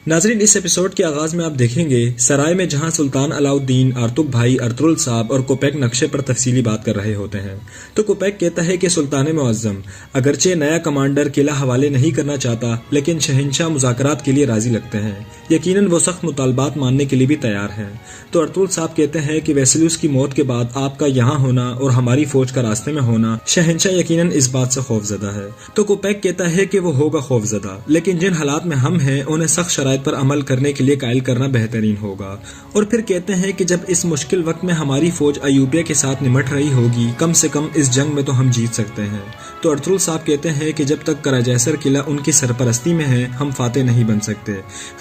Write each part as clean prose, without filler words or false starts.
नाजरीन, इस एपिसोड के आगाज में आप देखेंगे सराय में जहां सुल्तान अलाउद्दीन, आर्तुक भाई, अर्तुगरुल साहब और कोपैक नक्शे पर तफसीली बात कर रहे होते हैं। तो कोपैक कहता है कि सुल्तान मुअज्जम अगरचे नया कमांडर किला हवाले नहीं करना चाहता, लेकिन शहंशाह मुज़ाकरात के लिए राजी लगते हैं। यकीनन वो सख्त मुतालबात मानने के लिए भी तैयार हैं। तो अर्तुगरुल साहब कहते हैं कि वेसेलियस की मौत के बाद आपका यहाँ होना और हमारी फौज का रास्ते में होना, शहंशाह यकीनन इस बात से खौफजदा है। तो कोपैक कहता है कि वो होगा खौफजदा, लेकिन जिन हालात में हम हैं उन्हें सख्त शराइत पर अमल करने के लिए कायल करना बेहतरीन होगा। और फिर कहते हैं कि जब इस मुश्किल वक्त में हमारी फौज अयूबिया के साथ निमट रही होगी, कम से कम इस जंग में तो हम जीत सकते हैं। तो अर्तुगरुल साहब कहते हैं कि जब तक कराजैसर किला उनकी सरपरस्ती में है, हम फातेह नहीं बन सकते।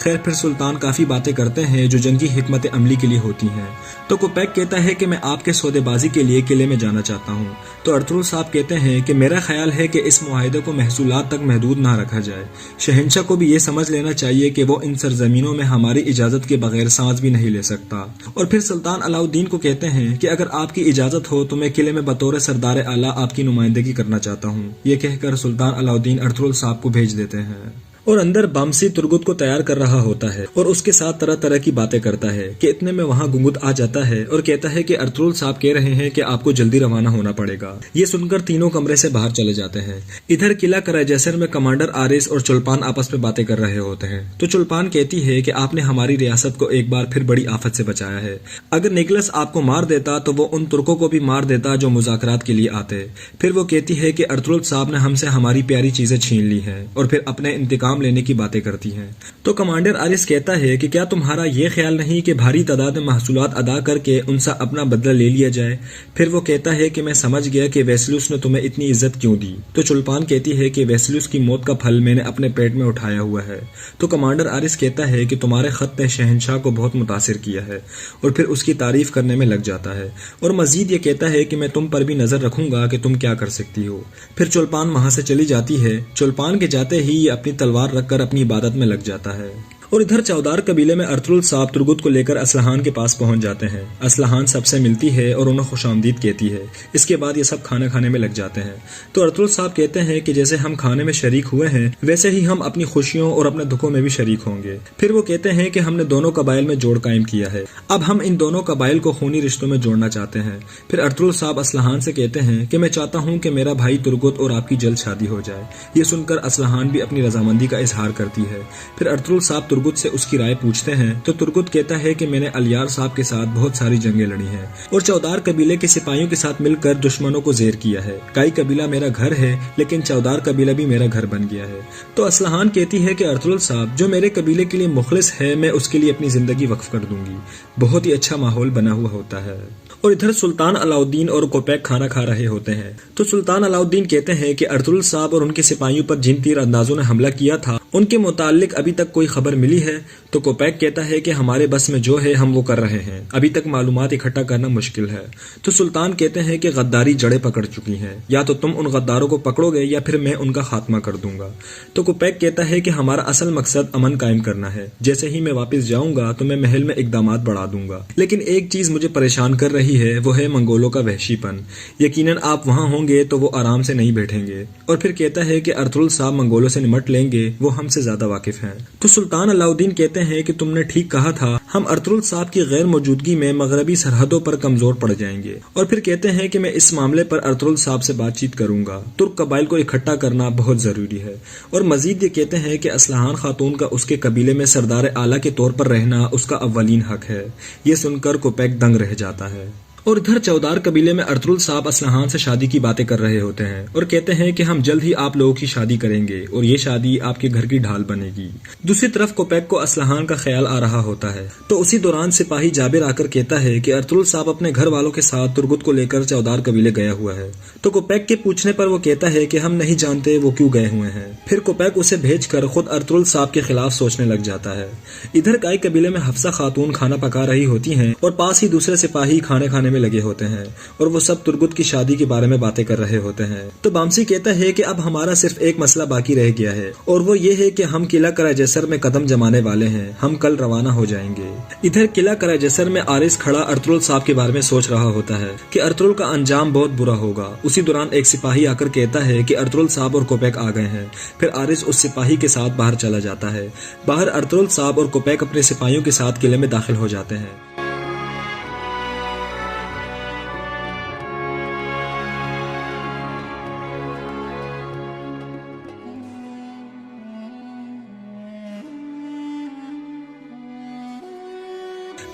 खैर, फिर सुल्तान काफी बातें करते हैं जो जंगी हिकमत अमली के लिए होती हैं। तो कोपैक कहता है कि मैं आपके सौदेबाजी के लिए किले में जाना चाहता हूँ। तो अर्तुगरुल साहब कहते हैं कि मेरा ख्याल है कि इस मुआहिदे को महसूलात तक महदूद ना रखा जाए। शहंशाह को भी ये समझ लेना चाहिए कि वो इन सरजमीनों में हमारी इजाजत के बगैर सांस भी नहीं ले सकता। और फिर सुल्तान अलाउद्दीन को कहते हैं कि अगर आपकी इजाजत हो तो मैं किले में बतौर सरदार आला आपकी नुमाइंदगी करना चाहता हूँ। ये कहकर सुल्तान अलाउद्दीन अर्तुगरुल साहब को भेज देते हैं। और अंदर बामसी तुर्गुत को तैयार कर रहा होता है और उसके साथ तरह तरह की बातें करता है कि इतने में वहाँ गुंगुत आ जाता है और कहता है कि अर्तुगरुल साहब कह रहे हैं कि आपको जल्दी रवाना होना पड़ेगा। ये सुनकर तीनों कमरे से बाहर चले जाते हैं। इधर किला कराजैसर में कमांडर आरिस और चुल्पान आपस में बातें कर रहे होते हैं। तो चुल्पान कहती है कि आपने हमारी रियासत को एक बार फिर बड़ी आफत से बचाया है। अगर निकलस आपको मार देता तो वो उन तुर्कों को भी मार देता जो मुज़ाकरात के लिए आते। फिर वो कहती है कि अर्तुगरुल साहब ने हमसे हमारी प्यारी चीजें छीन ली हैं और फिर अपने इंतकाम लेने की बातें करती हैं। तो कमांडर आरिस कहता है कि क्या तुम्हारा ये ख्याल नहीं कि भारी तादाद में महसूलात अदा करके उनसे अपना बदला ले लिया जाए। फिर वो कहता है कि मैं समझ गया कि वेसेलियस ने तुम्हें इतनी इज्जत क्यों दी। तो चुल्पान कहती है कि वेसेलियस की मौत का फल मैंने अपने पेट में उठाया हुआ है। तो कमांडर आरिस कहता है कि तुम्हारे खत ने शहंशाह को बहुत मुतासिर किया है और फिर उसकी तारीफ करने में लग जाता है और मजीद ये कहता है कि मैं तुम पर भी नजर रखूंगा कि तुम क्या कर सकती हो। फिर चुल्पान वहां से चली जाती है। चुल्पान के जाते ही ये अपनी तलवार रखकर अपनी इबादत में लग जाता है। और इधर चौदार कबीले में अर्तुगरुल साहब तुर्गुत को लेकर असलहान के पास पहुंच जाते हैं। असलहान सबसे मिलती है और उन्हें खुशामदीद कहती है। इसके बाद ये सब खाना खाने में लग जाते हैं। तो अर्तुगरुल साहब कहते हैं कि जैसे हम खाने में शरीक हुए हैं, वैसे ही हम अपनी खुशियों और अपने दुखों में भी शरीक होंगे। फिर वो कहते हैं कि हमने दोनों कबाइल में जोड़ कायम किया है, अब हम इन दोनों कबाइल को खूनी रिश्तों में जोड़ना चाहते हैं। फिर अर्तुगरुल साहब असलहान से कहते हैं कि मैं चाहता हूँ कि मेरा भाई तुर्गुत और आपकी जल्द शादी हो जाए। ये सुनकर असलहान भी अपनी रजामंदी का इजहार करती है। फिर अर्तुगरुल साहब तुर्गुत से उसकी राय पूछते हैं। तो तुर्गुत कहता है कि मैंने अलियार साहब के साथ बहुत सारी जंगें लड़ी हैं और चौदार कबीले के सिपाहियों के साथ मिलकर दुश्मनों को जेर किया है। काई कबीला मेरा घर है, लेकिन चौदार कबीला भी मेरा घर बन गया है। तो असलहान कहती है कि अर्तुगरुल साहब जो मेरे कबीले के लिए मुखलिस है, मैं उसके लिए अपनी जिंदगी वक्फ कर दूंगी। बहुत ही अच्छा माहौल बना हुआ होता है। और इधर सुल्तान अलाउद्दीन और कोपैक खाना खा रहे होते हैं। तो सुल्तान अलाउद्दीन कहते हैं कि अर्तुगरुल साहब और उनके सिपाहियों पर जिन तीर अंदाजों ने हमला किया था, उनके मुताल्लिक अभी तक कोई खबर मिली है। तो कोपैक कहता है कि हमारे बस में जो है हम वो कर रहे हैं, अभी तक मालूमात इकट्ठा करना मुश्किल है। तो सुल्तान कहते हैं कि गद्दारी जड़ें पकड़ चुकी हैं, या तो तुम उन गद्दारों को पकड़ोगे या फिर मैं उनका खात्मा कर दूंगा। तो कोपैक कहता है कि हमारा असल मकसद अमन कायम करना है। जैसे ही मैं वापस जाऊंगा तो मैं महल में इकदामात बढ़ा दूंगा, लेकिन एक चीज मुझे परेशान कर रही है, वो है मंगोलों का वहशीपन। यकीनन आप वहां होंगे तो वो आराम से नहीं बैठेंगे। और फिर कहता है कि अर्तुगरुल साहब मंगोलों से निमट लेंगे, वो हमसे ज्यादा वाकिफ हैं। तो सुल्तान अलाउद्दीन कहते हैं कि तुमने ठीक कहा था, हम अर्तुगरुल साहब की गैर मौजूदगी में मगरबी सरहदों पर कमजोर पड़ जाएंगे। और फिर कहते हैं कि मैं इस मामले पर अर्तुगरुल साहब से बातचीत करूंगा। तुर्क कबाइल को इकट्ठा करना बहुत जरूरी है। और मजीद ये कहते हैं कि असलहान खातून का उसके कबीले में सरदार आला के तौर पर रहना उसका अव्वलीन हक है। ये सुनकर कोपैक दंग रह जाता है। और इधर चौदार कबीले में अर्तुल साहब असलहान से शादी की बातें कर रहे होते हैं और कहते हैं कि हम जल्द ही आप लोगों की शादी करेंगे और ये शादी आपके घर की ढाल बनेगी। दूसरी तरफ कोपैक को असलहान का ख्याल आ रहा होता है, तो उसी दौरान सिपाही जाबिर आकर कहता है कि अर्तुल साहब अपने घर वालों के साथ तुर्गुत को लेकर चौदार कबीले गया हुआ है। तो कोपैक के पूछने पर वो कहता है कि हम नहीं जानते वो क्यों गए हुए हैं। फिर कोपैक उसे भेजकर खुद अर्तुल साहब के खिलाफ सोचने लग जाता है। इधर काई कबीले में हफ्सा खातून खाना पका रही होती हैं और पास ही दूसरे सिपाही खाने खाने में लगे होते हैं और वो सब तुर्गुत की शादी के बारे में बातें कर रहे होते हैं। तो बामसी कहता है कि अब हमारा सिर्फ एक मसला बाकी रह गया है और वो ये है कि हम किला कराजसर में कदम जमाने वाले हैं, हम कल रवाना हो जाएंगे। इधर किला कराजसर में आरिस खड़ा अर्तुल साहब के बारे में सोच रहा होता है कि अर्तुल का अंजाम बहुत बुरा होगा। उसी दौरान एक सिपाही आकर कहता है कि अर्तुल साहब और कोपैक आ गए हैं। फिर आरिस उस सिपाही के साथ बाहर चला जाता है। बाहर अर्तुल साहब और कोपैक अपने सिपाहियों के साथ किले में दाखिल हो जाते हैं।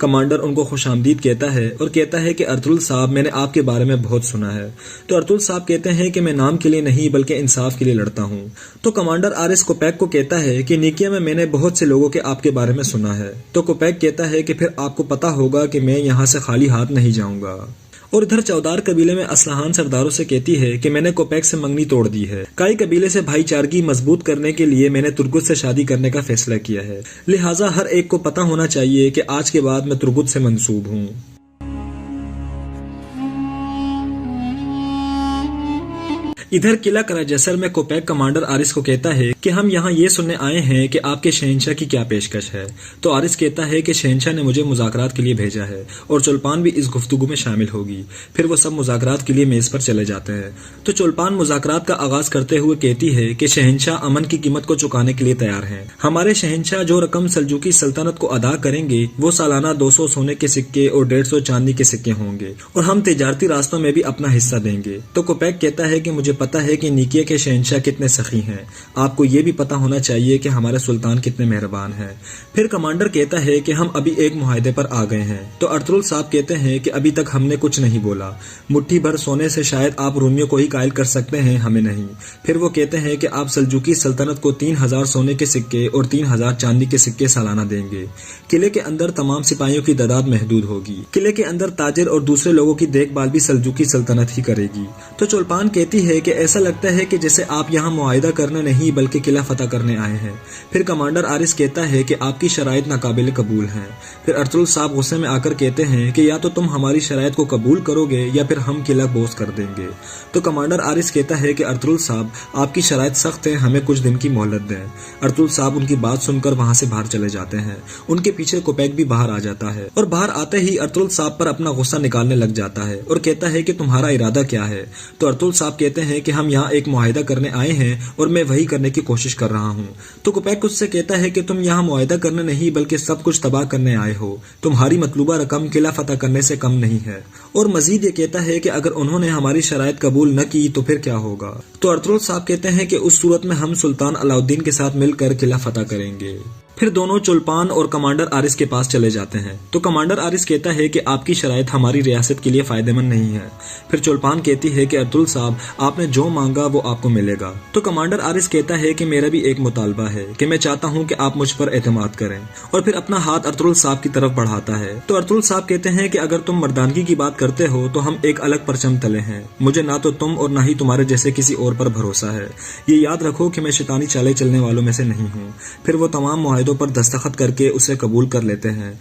कमांडर उनको खुशामदीद कहता है और कहता है कि अर्तुल साहब, मैंने आपके बारे में बहुत सुना है। तो अर्तुल साहब कहते हैं कि मैं नाम के लिए नहीं बल्कि इंसाफ के लिए लड़ता हूँ। तो कमांडर आरिस कोपैक को कहता है कि निकिया में मैंने बहुत से लोगों के आपके बारे में सुना है। तो कोपैक कहता है कि फिर आपको पता होगा कि मैं यहाँ से खाली हाथ नहीं जाऊंगा। और इधर चौदार कबीले में असलहान सरदारों से कहती है कि मैंने कोपैक से मंगनी तोड़ दी है। काई कबीले से भाईचारगी मजबूत करने के लिए मैंने तुर्गुत से शादी करने का फैसला किया है, लिहाजा हर एक को पता होना चाहिए कि आज के बाद मैं तुर्गुत से मंसूब हूँ। इधर किला कराजसर में कोपैक कमांडर आरिस को कहता है कि हम यहाँ ये सुनने आए हैं कि आपके शहंशाह की क्या पेशकश है। तो आरिस कहता है कि शहंशाह ने मुझे मुज़ाकरात के लिए भेजा है और चुल्पान भी इस गुफ्तगू में शामिल होगी। फिर वो सब मुज़ाकरात के लिए मेज पर चले जाते हैं। तो चुल्पान मुज़ाकरात का आगाज करते हुए कहती है कि शहंशाह अमन की कीमत को चुकाने के लिए तैयार हैं। हमारे शहंशाह जो रकम सल्जूकी सल्तनत को अदा करेंगे वो सालाना 200 सोने के सिक्के और 150 चांदी के सिक्के होंगे और हम तिजारती रास्तों में भी अपना हिस्सा देंगे। तो कोपैक कहता है कि मुझे पता है कि निकिया के शहंशाह कितने सखी हैं, आपको ये भी पता होना चाहिए कि हमारे सुल्तान कितने मेहरबान हैं। फिर कमांडर कहता है कि हम अभी एक मुआहदे पर आ गए हैं। तो अर्तुल साहब कहते हैं कि अभी तक हमने कुछ नहीं बोला, मुट्ठी भर सोने से शायद आप रोमियों को ही कायल कर सकते हैं, हमें नहीं। फिर वो कहते हैं कि आप सल्जूकी सल्तनत को 3000 सोने के सिक्के और 3000 चांदी के सिक्के सालाना देंगे। किले के अंदर तमाम सिपाहियों की तादाद महदूद होगी। किले के अंदर ताजिर और दूसरे लोगों की देखभाल भी सल्जूकी सल्तनत ही करेगी। तो चुल्पान कहती है कि ऐसा लगता है कि जैसे आप यहाँ मुआहिदा करने नहीं बल्कि किला फतह करने आए हैं। फिर कमांडर आरिस कहता है कि आपकी शराइत नाकाबिल कबूल हैं। फिर अर्तुल साहब गुस्से में आकर कहते हैं कि या तो तुम हमारी शराइत को कबूल करोगे या फिर हम किला बोस कर देंगे। तो कमांडर आरिस कहता है कि अर्तुल साहब, आपकी शराइत सख्त है, हमें कुछ दिन की मोहलत दें। अर्तुल साहब उनकी बात सुनकर वहां से बाहर चले जाते हैं। उनके पीछे कोपैक भी बाहर आ जाता है और बाहर आते ही अर्तुल साहब पर अपना गुस्सा निकालने लग जाता है और कहता है कि तुम्हारा इरादा क्या है। तो अर्तुल साहब कहते हैं कि हम यहाँ एक मुआहिदा करने आए हैं और मैं वही करने की कोशिश कर रहा हूँ। तो कोपैक उससे कहता है कि तुम यहाँ मुआहिदा करने नहीं बल्कि सब कुछ तबाह करने आए हो। तुम्हारी मतलूबा रकम किला फतह करने से कम नहीं है। और मजीद ये कहता है कि अगर उन्होंने हमारी शराइत कबूल न की तो फिर क्या होगा। तो अर्तुल साहब कहते हैं कि उस सूरत में हम सुल्तान अलाउद्दीन के साथ मिलकर किला फतह करेंगे। फिर दोनों चुल्पान और कमांडर आरिस के पास चले जाते हैं। तो कमांडर आरिस कहता है कि आपकी शराइत हमारी रियासत के लिए फायदेमंद नहीं है। फिर चुल्पान कहती है कि अर्तुल साहब, आपने जो मांगा वो आपको मिलेगा। तो कमांडर आरिस कहता है कि मेरा भी एक मुतालबा है कि मैं चाहता हूँ कि आप मुझ पर एतमाद करें। और फिर अपना हाथ अर्तुल साहब की तरफ बढ़ाता है। तो अर्तुल साहब कहते हैं कि अगर तुम मर्दानगी की बात करते हो तो हम एक अलग परचम तले हैं। मुझे ना तो तुम और ना ही तुम्हारे जैसे किसी और पर भरोसा है। ये याद रखो कि मैं शैतानी चालें चलने वालों में से नहीं हूँ। फिर वो तमाम मुआहिदों पर दस्तखत करके उसे कबूल कर लेते हैं।